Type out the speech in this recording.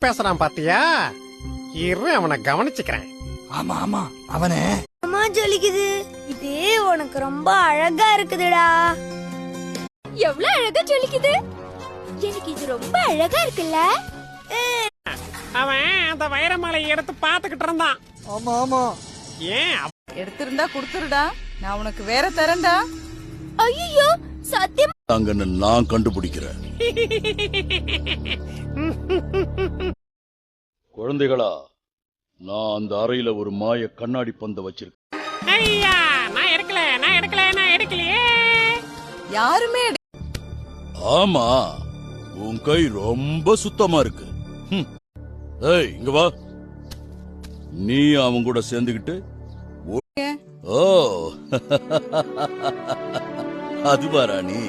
பேசுறான் பாத்தியா? இரு அவனை கவனிச்சுக்கிறேன். ஆமா ஆமா அவனே அம்மா ஜொலிக்குது. இது உனக்கு ரொம்ப அழகா இருக்குதுடா. எவ்வளவு அழகா ஜொலிக்குது. எனக்கு இது ரொம்ப அழகா இருக்குல்ல. அவன் அந்த வைரமலை எடுத்து பாத்துக்கிட்டு இருந்தான். ஆமா ஆமா ஏன் எடுத்திருந்தா குடுத்துருடா, நான் உனக்கு வேற தரேன்டா. ஐயோ சத்தியம் அங்கன்னு நான் கண்டுபிடிக்கிறேன். குழந்தைகளா, நான் அந்த அறையில ஒரு மாய கண்ணாடி பந்த வச்சிருக்கேன். ஐயா, நான் எடுக்கலையே. யாருமே ஆமா, உன் கை ரொம்ப சுத்தமா இருக்கு. ஏய், இங்க வா. நீ அவன் கூட சேர்ந்துகிட்டு ஓ அதுவா ராணி?